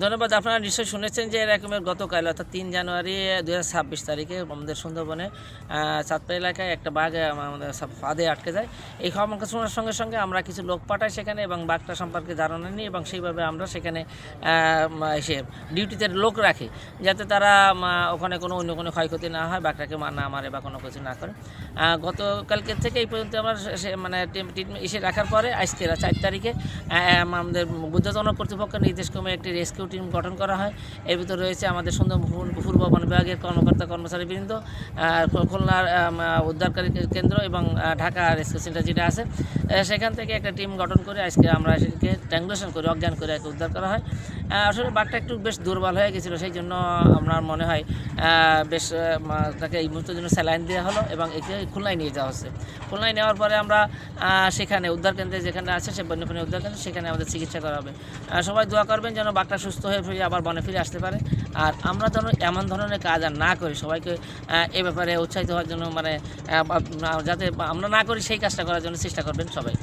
ধন্যবাদ। আপনারা নিশ্চয়ই শুনেছেন যে এরকমের গতকাল অর্থাৎ 3 জানুয়ারি 2026 তারিখে আমাদের সুন্দরবনে চাঁদপাড়া এলাকায় একটা বাঘ আমাদের ফাঁদে আটকে যায়। এই খবর শোনার সঙ্গে সঙ্গে আমরা কিছু লোক পাঠাই সেখানে এবং বাঘটা সম্পর্কে ধারণা নিই এবং সেইভাবে আমরা সেখানে এসে ডিউটিতে লোক রাখি যাতে তারা ওখানে কোনো অন্য কোনো ক্ষয়ক্ষতি না হয়, বাঘটাকে না মারে বা কোনো কিছু না করে। গতকালকে থেকে এই পর্যন্ত আমরা মানে এসে রাখার পরে আজকে 4 তারিখে আমাদের বুদ্ধতন কর্তৃপক্ষের নির্দেশক্রমে একটি রেস্কিউ টিম গঠন করা হয়। এর ভিতরে রয়েছে আমাদের সুন্দরবন পূর্ব বন বিভাগের কর্মকর্তা কর্মচারীবৃন্দ, খুলনার উদ্ধারকারী কেন্দ্র এবং ঢাকা রেস্কিউ সেন্টার যেটা আছে সেখান থেকে একটা টিম গঠন করে আজকে আমরা সেটাকে ট্যাঙ্গুলেশন করে অজ্ঞান করে উদ্ধার করা হয়। আসলে বাঘটা একটু বেশ দুর্বল হয়ে গেছিলো, সেই জন্য আমার মনে হয় বেশ তাকে এই মুহূর্তের জন্য স্যালাইন দেওয়া হলো এবং একে খুলনায় নিয়ে যাওয়া হচ্ছে। খুলনায় নেওয়ার পরে আমরা সেখানে উদ্ধার কেন্দ্রে যেখানে আছে সে বন্যপ্রাণী উদ্ধার কেন্দ্র সেখানে আমাদের চিকিৎসা করা হবে। সবাই দোয়া করবেন যেন বাঘটা সুস্থ হয়ে ফিরে আবার বনে ফিরে আসতে পারে। আর আমরা যেন এমন ধরনের কাজ আর না করি, সবাইকে এ ব্যাপারে উৎসাহিত হওয়ার জন্য মানে যাতে আমরা না করি সেই কাজটা করার জন্য চেষ্টা করবেন সবাই।